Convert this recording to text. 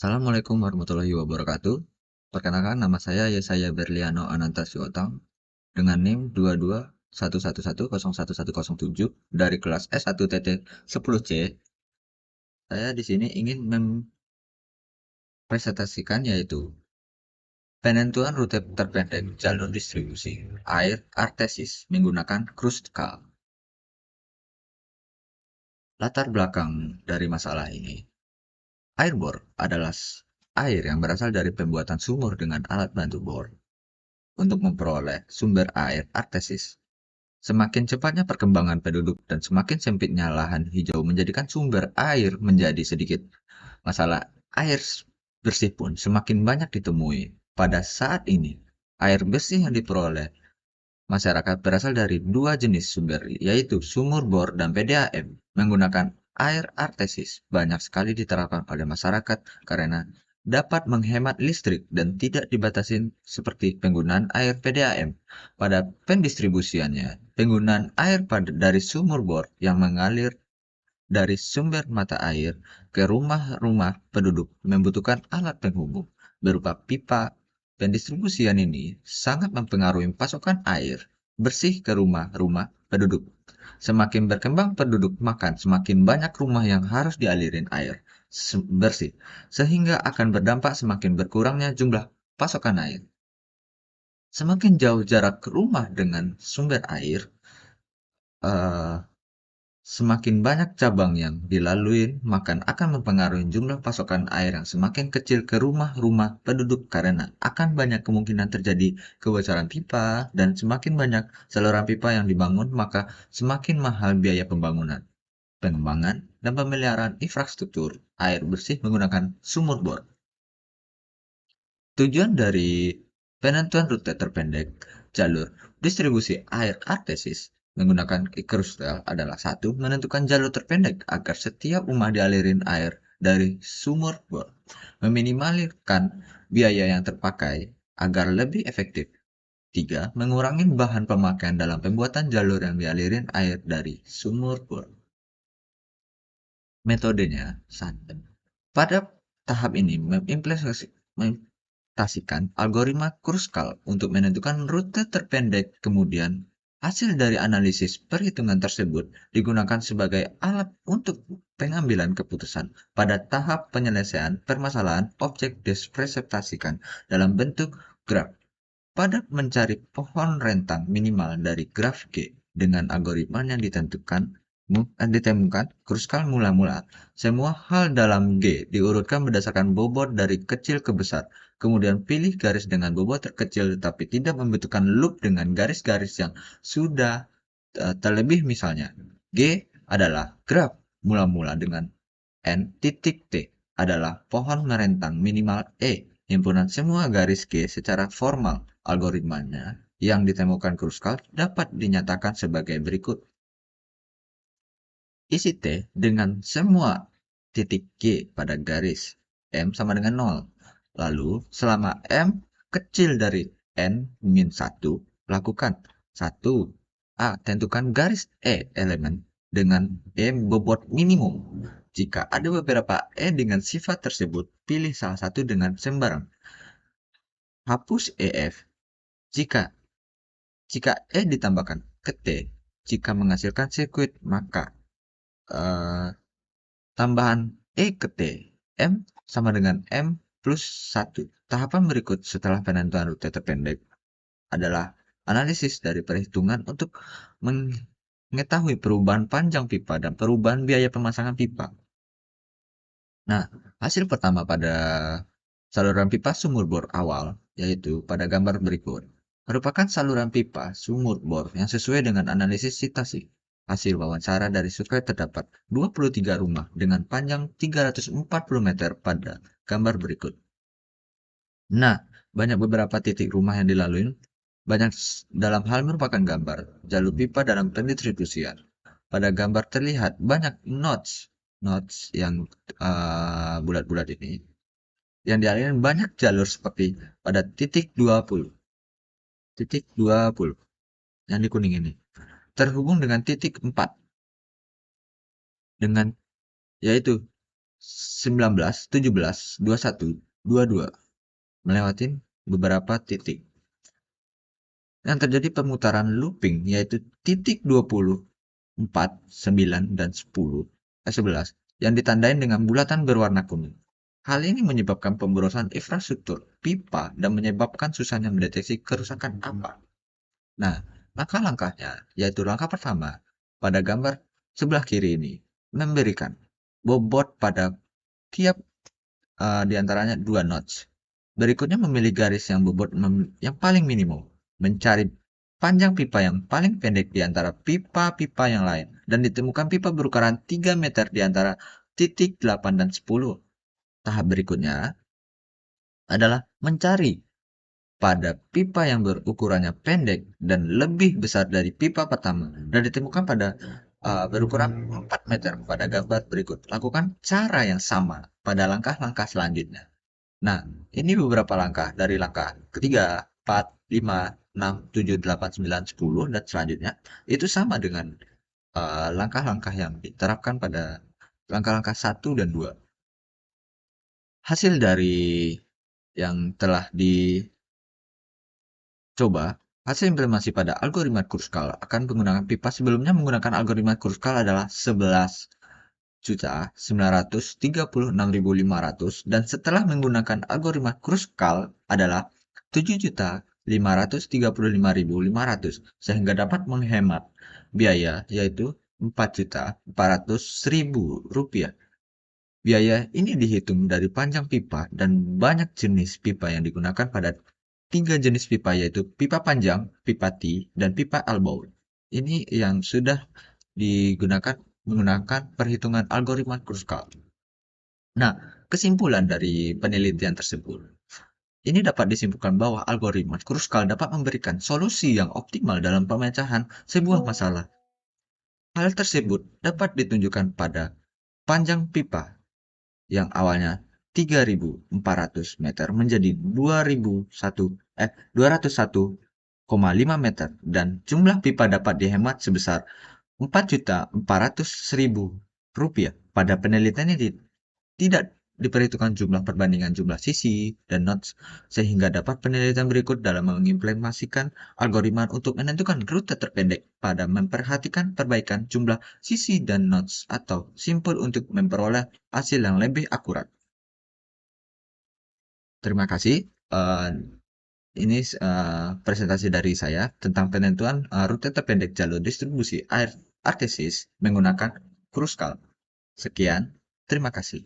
Assalamualaikum warahmatullahi wabarakatuh. Perkenalkan nama saya Yesaya Berliano Anantasyotang dengan NIM 2211101107 dari kelas S1TT10C. Saya di sini ingin mempresentasikan yaitu penentuan rute terpendek jalur distribusi air artesis menggunakan Kruskal. Latar belakang dari masalah ini. Air bor adalah air yang berasal dari pembuatan sumur dengan alat bantu bor untuk memperoleh sumber air artesis. Semakin cepatnya perkembangan penduduk dan semakin sempitnya lahan hijau menjadikan sumber air menjadi sedikit. Masalah air bersih pun semakin banyak ditemui. Pada saat ini, air bersih yang diperoleh masyarakat berasal dari dua jenis sumber, yaitu sumur bor dan PDAM. Menggunakan air artesis banyak sekali diterapkan oleh masyarakat karena dapat menghemat listrik dan tidak dibatasi seperti penggunaan air PDAM. Pada pendistribusiannya, penggunaan air dari sumur bor yang mengalir dari sumber mata air ke rumah-rumah penduduk membutuhkan alat penghubung berupa pipa. Pendistribusian ini sangat mempengaruhi pasokan air bersih ke rumah-rumah penduduk. Semakin berkembang penduduk makan, semakin banyak rumah yang harus dialirin air bersih, sehingga akan berdampak semakin berkurangnya jumlah pasokan air. Semakin jauh jarak ke rumah dengan sumber air, eh, semakin banyak cabang yang dilalui, maka akan mempengaruhi jumlah pasokan air yang semakin kecil ke rumah-rumah penduduk karena akan banyak kemungkinan terjadi kebocoran pipa dan semakin banyak saluran pipa yang dibangun, maka semakin mahal biaya pembangunan, pengembangan, dan pemeliharaan infrastruktur air bersih menggunakan sumur bor. Tujuan dari penentuan rute terpendek jalur distribusi air artesis menggunakan Kruskal adalah satu, menentukan jalur terpendek agar setiap rumah dialirin air dari sumur bor, meminimalkan biaya yang terpakai agar lebih efektif. Tiga, mengurangi bahan pemakaian dalam pembuatan jalur yang dialirin air dari sumur bor. Metodenya, satu. Pada tahap ini mengimplementasikan algoritma Kruskal untuk menentukan rute terpendek. Kemudian, hasil dari analisis perhitungan tersebut digunakan sebagai alat untuk pengambilan keputusan pada tahap penyelesaian permasalahan objek dipresentasikan dalam bentuk graf. Pada mencari pohon rentang minimal dari graf G dengan algoritma yang ditemukan Kruskal mula-mula. Semua hal dalam G diurutkan berdasarkan bobot dari kecil ke besar. Kemudian pilih garis dengan bobot terkecil tetapi tidak membutuhkan loop dengan garis-garis yang sudah terlebih. Misalnya, G adalah graf mula-mula dengan N titik T adalah pohon merentang minimal E. Himpunan semua garis G secara formal algoritmanya yang ditemukan Kruskal dapat dinyatakan sebagai berikut. Isi T dengan semua titik G pada garis M sama dengan 0. Lalu, selama M kecil dari N-1, lakukan 1. A. Tentukan garis E elemen dengan E bobot minimum. Jika ada beberapa E dengan sifat tersebut, pilih salah satu dengan sembarang. Hapus EF jika jika E ditambahkan ke T, jika menghasilkan sirkuit, maka eh, tambahan E ke T, M sama dengan M plus 1. Tahapan berikut setelah penentuan rute terpendek adalah analisis dari perhitungan untuk mengetahui perubahan panjang pipa dan perubahan biaya pemasangan pipa. Nah, hasil pertama pada saluran pipa sumur bor awal, yaitu pada gambar berikut, merupakan saluran pipa sumur bor yang sesuai dengan analisis citasi. Hasil wawancara dari survei terdapat 23 rumah dengan panjang 340 meter pada gambar berikut. Nah, banyak beberapa titik rumah yang dilalui, banyak dalam hal merupakan gambar jalur pipa dalam pendistribusian. Pada gambar terlihat banyak nodes yang bulat-bulat ini yang dialirkan banyak jalur seperti pada titik 20 yang di kuning ini terhubung dengan titik 4 dengan yaitu 19, 17, 21, 22 melewati beberapa titik. Yang terjadi pemutaran looping yaitu titik 20, 4, 9, dan 11 yang ditandai dengan bulatan berwarna kuning. Hal ini menyebabkan pemborosan infrastruktur pipa dan menyebabkan susahnya mendeteksi kerusakan apa. Nah, langkah-langkahnya yaitu langkah pertama pada gambar sebelah kiri ini memberikan bobot pada tiap di antaranya 2 notch. Berikutnya memilih garis yang bobot yang paling minimum, mencari panjang pipa yang paling pendek di antara pipa-pipa yang lain, dan ditemukan pipa berukuran 3 meter di antara titik 8 dan 10. Tahap berikutnya adalah mencari pada pipa yang berukurannya pendek dan lebih besar dari pipa pertama dan ditemukan pada berukuran 4 meter pada gambar berikut. Lakukan cara yang sama pada langkah-langkah selanjutnya. Nah, ini beberapa langkah dari langkah ketiga, 4, 5, 6, 7, 8, 9, 10, dan selanjutnya. Itu sama dengan langkah-langkah yang diterapkan pada langkah-langkah 1 dan 2. Hasil dari yang telah dicoba, hasil implementasi pada algoritma Kruskal akan menggunakan pipa sebelumnya menggunakan algoritma Kruskal adalah 11.936.500 dan setelah menggunakan algoritma Kruskal adalah 7.535.500 sehingga dapat menghemat biaya yaitu 4.400.000 rupiah. Biaya ini dihitung dari panjang pipa dan banyak jenis pipa yang digunakan pada 3 jenis pipa yaitu pipa panjang, pipa T, dan pipa elbow. Ini yang sudah digunakan menggunakan perhitungan algoritma Kruskal. Nah, kesimpulan dari penelitian tersebut. Ini dapat disimpulkan bahwa algoritma Kruskal dapat memberikan solusi yang optimal dalam pemecahan sebuah masalah. Hal tersebut dapat ditunjukkan pada panjang pipa yang awalnya 3.400 meter menjadi 201,5 meter dan jumlah pipa dapat dihemat sebesar 4.400.000 rupiah. Pada penelitian ini tidak diperhitungkan jumlah perbandingan jumlah sisi dan nodes sehingga dapat penelitian berikut dalam mengimplementasikan algoritma untuk menentukan rute terpendek pada memperhatikan perbaikan jumlah sisi dan nodes atau simpul untuk memperoleh hasil yang lebih akurat. Terima kasih. Ini presentasi dari saya tentang penentuan rute terpendek jalur distribusi air artesis menggunakan Kruskal. Sekian, terima kasih.